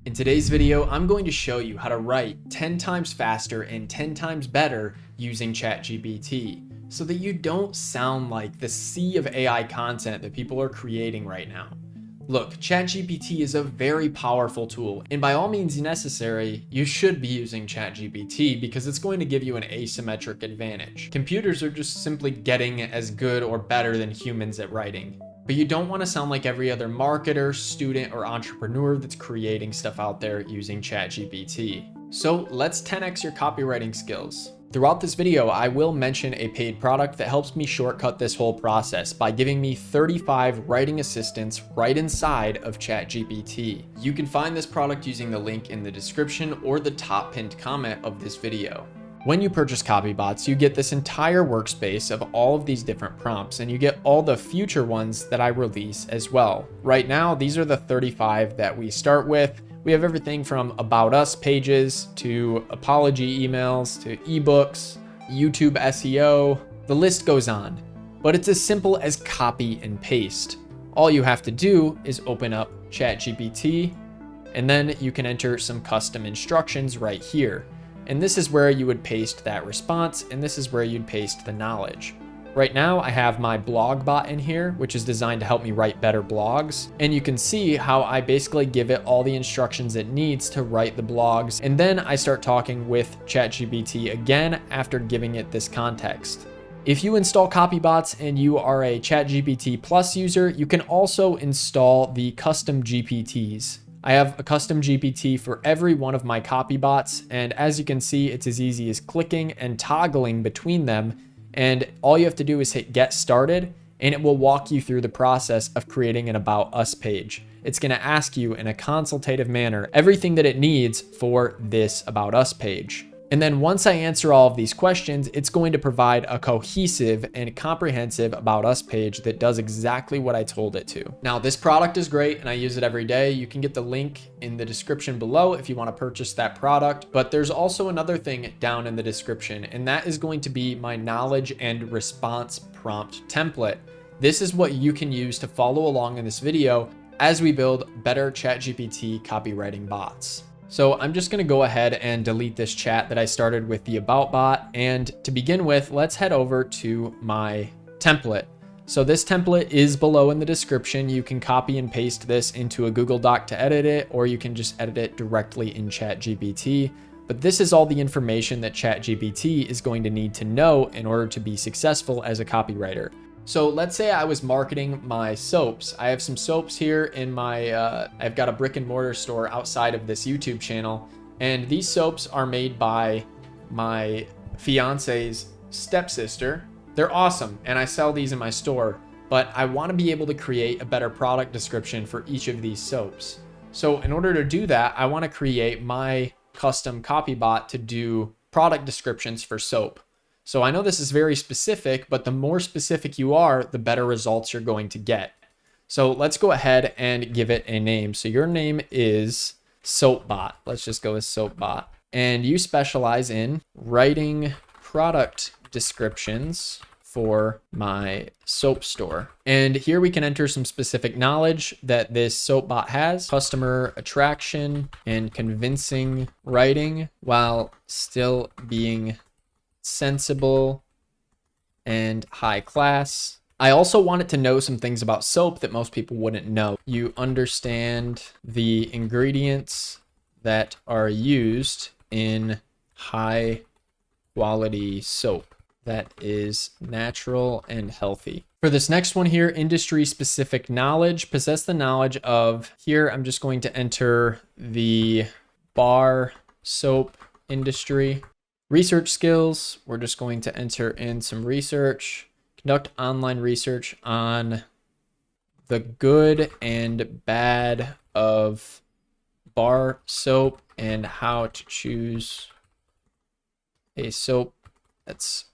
In today's video, I'm going to show you how to write 10 times faster and 10 times better using ChatGPT so that you don't sound like the sea of AI content that people are creating right now. Look, ChatGPT is a very powerful tool, and by all means necessary, you should be using ChatGPT because it's going to give you an asymmetric advantage. Computers are just simply getting as good or better than humans at writing. But you don't want to sound like every other marketer, student, or entrepreneur that's creating stuff out there using ChatGPT. So let's 10x your copywriting skills. Throughout this video, I will mention a paid product that helps me shortcut this whole process by giving me 35 writing assistants right inside of ChatGPT. You can find this product using the link in the description or the top pinned comment of this video. When you purchase CopyBots, you get this entire workspace of all of these different prompts, and you get all the future ones that I release as well. Right now, these are the 35 that we start with. We have everything from About Us pages to apology emails to ebooks, YouTube SEO, the list goes on. But it's as simple as copy and paste. All you have to do is open up ChatGPT, and then you can enter some custom instructions right here. And this is where you would paste that response, and this is where you'd paste the knowledge. Right now, I have my blog bot in here, which is designed to help me write better blogs. And you can see how I basically give it all the instructions it needs to write the blogs. And then I start talking with ChatGPT again after giving it this context. If you install CopyBots and you are a ChatGPT Plus user, you can also install the custom GPTs. I have a custom GPT for every one of my CopyBots, and as you can see, it's as easy as clicking and toggling between them, and all you have to do is hit Get Started, and it will walk you through the process of creating an About Us page. It's going to ask you in a consultative manner everything that it needs for this About Us page. And then once I answer all of these questions, it's going to provide a cohesive and comprehensive About Us page that does exactly what I told it to. Now, this product is great and I use it every day. You can get the link in the description below if you want to purchase that product. But there's also another thing down in the description, and that is going to be my knowledge and response prompt template. This is what you can use to follow along in this video as we build better ChatGPT copywriting bots. So I'm just going to go ahead and delete this chat that I started with the About bot. And to begin with, let's head over to my template. So this template is below in the description. You can copy and paste this into a Google Doc to edit it, or you can just edit it directly in ChatGPT. But this is all the information that ChatGPT is going to need to know in order to be successful as a copywriter. So let's say I was marketing my soaps. I have some soaps here in my, I've got a brick and mortar store outside of this YouTube channel. And these soaps are made by my fiance's stepsister. They're awesome, and I sell these in my store, but I want to be able to create a better product description for each of these soaps. So in order to do that, I want to create my custom CopyBot to do product descriptions for soap. So I know this is very specific, but the more specific you are, the better results you're going to get. So let's go ahead and give it a name. So your name is SoapBot. Let's just go with SoapBot. And you specialize in writing product descriptions for my soap store. And here we can enter some specific knowledge that this SoapBot has: customer attraction and convincing writing while still being sensible and high class. I also wanted to know some things about soap that most people wouldn't know. You understand the ingredients that are used in high quality soap that is natural and healthy. For this next one here, industry specific knowledge, possess the knowledge of, here I'm just going to enter the bar soap industry. Research skills, we're just going to enter in some research. Conduct online research on the good and bad of bar soap and how to choose a soap that's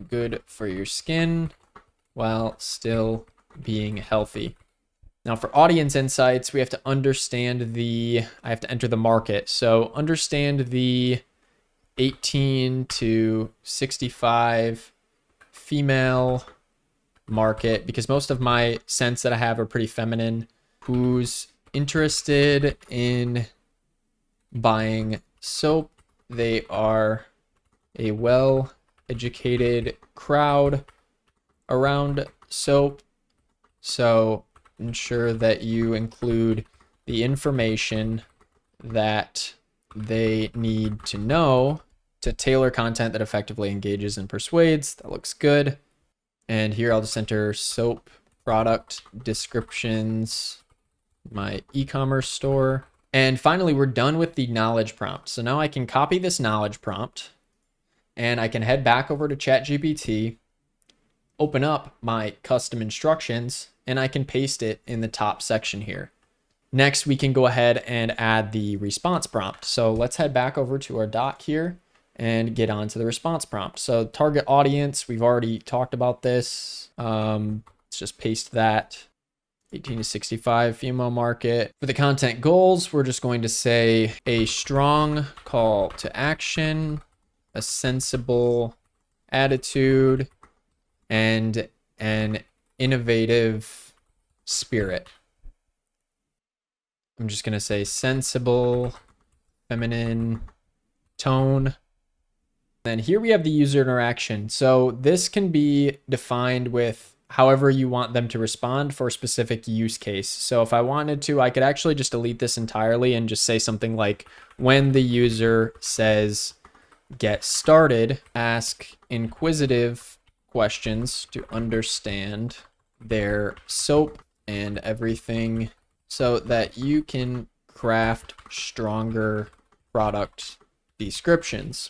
good for your skin while still being healthy. Now for audience insights, we have to understand I have to enter the market. So understand the 18 to 65 female market, because most of my scents that I have are pretty feminine, who's interested in buying soap. They are a well-educated crowd around soap. So ensure that you include the information that they need to know to tailor content that effectively engages and persuades. That looks good. And here I'll just enter soap product descriptions, my e-commerce store. And finally, we're done with the knowledge prompt. So now I can copy this knowledge prompt and I can head back over to ChatGPT, open up my custom instructions, and I can paste it in the top section here. Next, we can go ahead and add the response prompt. So let's head back over to our doc here and get on to the response prompt. So target audience, we've already talked about this. Let's just paste that. 18 to 65 female market. For the content goals, we're just going to say a strong call to action, a sensible attitude, and an innovative spirit. I'm just going to say sensible, feminine tone. Then here we have the user interaction. So this can be defined with however you want them to respond for a specific use case. So if I wanted to, I could actually just delete this entirely and just say something like, when the user says get started, ask inquisitive questions to understand their soap and everything so that you can craft stronger product descriptions.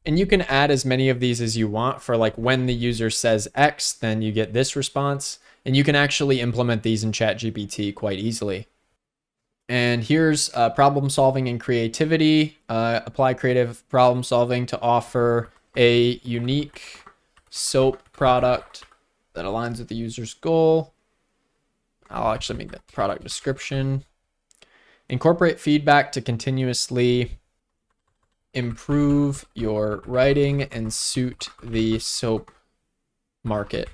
And you can add as many of these as you want for like when the user says X, then you get this response. And you can actually implement these in ChatGPT quite easily. And here's problem solving and creativity. Apply creative problem solving to offer a unique soap product that aligns with the user's goal. I'll actually make that product description. Incorporate feedback to continuously improve your writing and suit the soap market.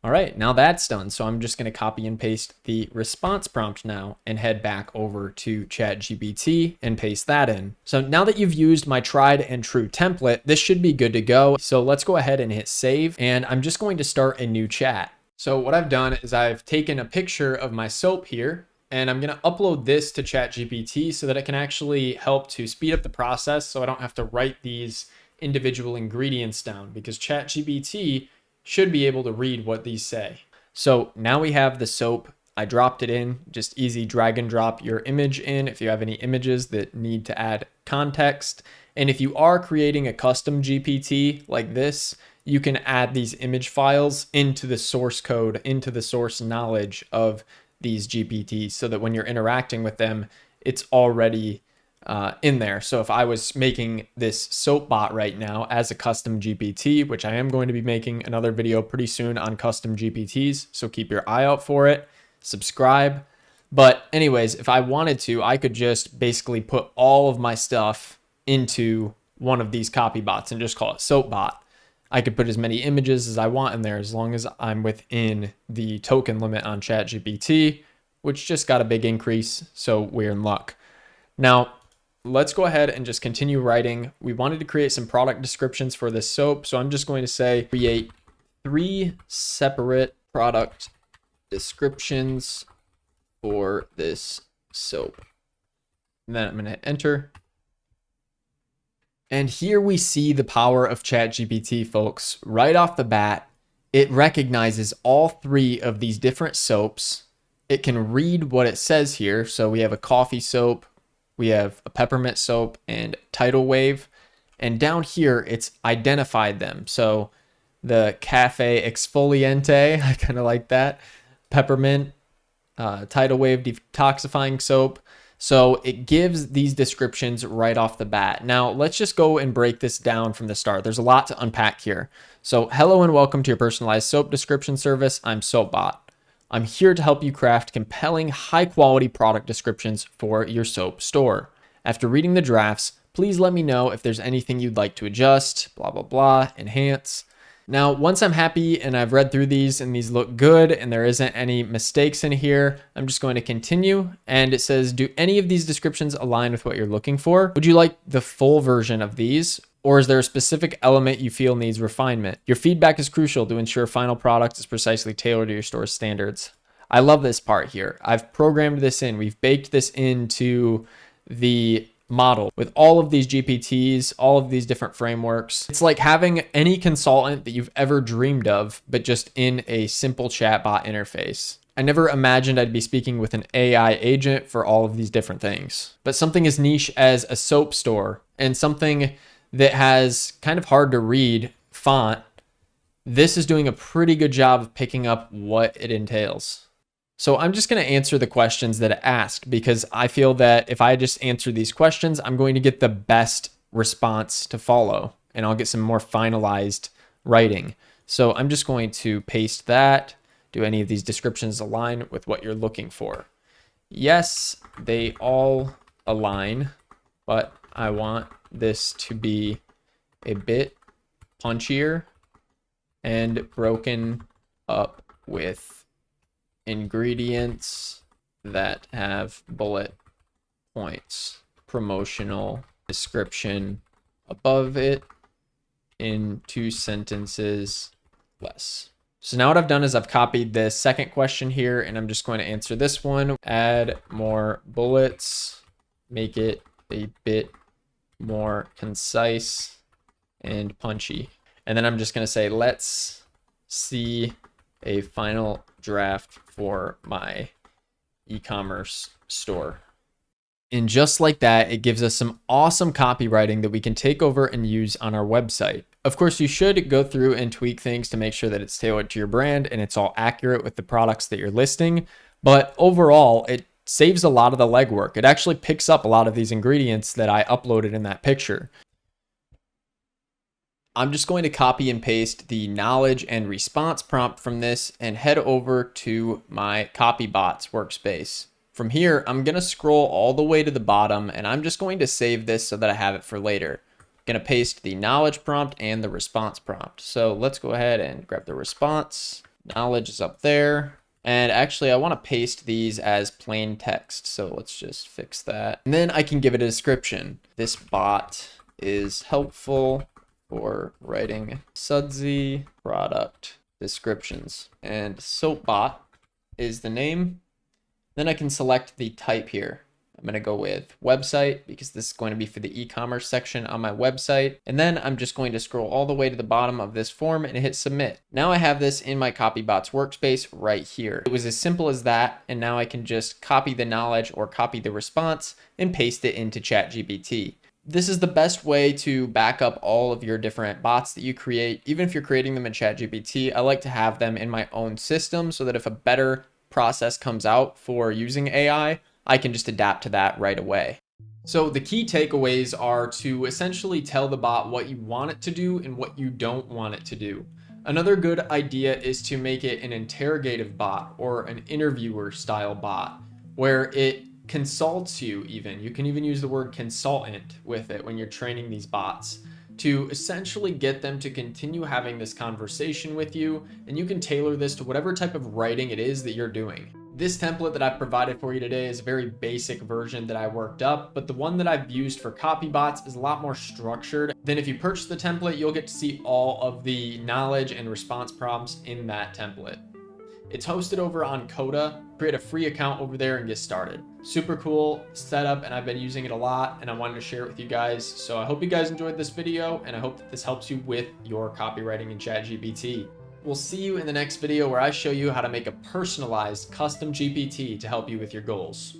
All right, now that's done. So I'm just going to copy and paste the response prompt now and head back over to ChatGPT and paste that in. So now that you've used my tried and true template, this should be good to go. So let's go ahead and hit save. And I'm just going to start a new chat. So what I've done is I've taken a picture of my soap here, and I'm going to upload this to ChatGPT so that it can actually help to speed up the process so I don't have to write these individual ingredients down, because ChatGPT should be able to read what these say. So now we have the soap. I dropped it in, just easy drag and drop your image in if you have any images that need to add context. And if you are creating a custom GPT like this, you can add these image files into the source code, into the source knowledge of these GPTs so that when you're interacting with them, it's already in there. So if I was making this soap bot right now as a custom GPT, which I am going to be making another video pretty soon on custom GPTs, so keep your eye out for it, subscribe. But anyways, if I wanted to, I could just basically put all of my stuff into one of these CopyBots and just call it soap bot. I could put as many images as I want in there as long as I'm within the token limit on ChatGPT, which just got a big increase, so we're in luck. Now, let's go ahead and just continue writing. We wanted to create some product descriptions for this soap, so I'm just going to say create 3 separate product descriptions for this soap. And then I'm going to hit enter. And here we see the power of ChatGPT, folks. Right off the bat, it recognizes all 3 of these different soaps. It can read what it says here. So we have a coffee soap, we have a peppermint soap, and tidal wave. And down here, it's identified them. So the cafe exfoliante, I kind of like that. Peppermint, tidal wave detoxifying soap. So it gives these descriptions right off the bat. Now, let's just go and break this down from the start. There's a lot to unpack here. So hello and welcome to your personalized soap description service. I'm SoapBot. I'm here to help you craft compelling, high-quality product descriptions for your soap store. After reading the drafts, please let me know if there's anything you'd like to adjust, blah, blah, blah, enhance. Now, once I'm happy and I've read through these and these look good and there isn't any mistakes in here, I'm just going to continue. And it says, do any of these descriptions align with what you're looking for? Would you like the full version of these? Or is there a specific element you feel needs refinement? Your feedback is crucial to ensure final product is precisely tailored to your store's standards. I love this part here. I've programmed this in. We've baked this into the model with all of these GPTs, all of these different frameworks. It's like having any consultant that you've ever dreamed of, but just in a simple chatbot interface. I never imagined I'd be speaking with an AI agent for all of these different things. But something as niche as a soap store and something that has kind of hard to read font, this is doing a pretty good job of picking up what it entails. So I'm just going to answer the questions that it asked because I feel that if I just answer these questions, I'm going to get the best response to follow and I'll get some more finalized writing. So I'm just going to paste that. Do any of these descriptions align with what you're looking for? Yes, they all align, but I want this to be a bit punchier and broken up with ingredients that have bullet points, promotional description above it in 2 sentences less. So now what I've done is I've copied the second question here and I'm just going to answer this one. Add more bullets, make it a bit more concise and punchy. And then I'm just going to say, let's see a final draft for my e-commerce store. And just like that, it gives us some awesome copywriting that we can take over and use on our website. Of course, you should go through and tweak things to make sure that it's tailored to your brand and it's all accurate with the products that you're listing. But overall, it saves a lot of the legwork. It actually picks up a lot of these ingredients that I uploaded in that picture. I'm just going to copy and paste the knowledge and response prompt from this and head over to my CopyBots workspace. From here, I'm going to scroll all the way to the bottom and I'm just going to save this so that I have it for later. I'm going to paste the knowledge prompt and the response prompt. So let's go ahead and grab the response. Knowledge is up there. And actually, I want to paste these as plain text. So let's just fix that. And then I can give it a description. This bot is helpful for writing sudsy product descriptions. And SoapBot is the name. Then I can select the type here. I'm going to go with website because this is going to be for the e-commerce section on my website. And then I'm just going to scroll all the way to the bottom of this form and hit submit. Now I have this in my CopyBots workspace right here. It was as simple as that. And now I can just copy the knowledge or copy the response and paste it into ChatGPT. This is the best way to back up all of your different bots that you create. Even if you're creating them in ChatGPT, I like to have them in my own system so that if a better process comes out for using AI, I can just adapt to that right away. So the key takeaways are to essentially tell the bot what you want it to do and what you don't want it to do. Another good idea is to make it an interrogative bot or an interviewer style bot where it consults you even. You can even use the word consultant with it when you're training these bots to essentially get them to continue having this conversation with you, and you can tailor this to whatever type of writing it is that you're doing. This template that I've provided for you today is a very basic version that I worked up, but the one that I've used for CopyBots is a lot more structured. Then if you purchase the template, you'll get to see all of the knowledge and response prompts in that template. It's hosted over on Coda. Create a free account over there and get started. Super cool setup, and I've been using it a lot and I wanted to share it with you guys. So I hope you guys enjoyed this video and I hope that this helps you with your copywriting in ChatGPT. We'll see you in the next video where I show you how to make a personalized custom GPT to help you with your goals.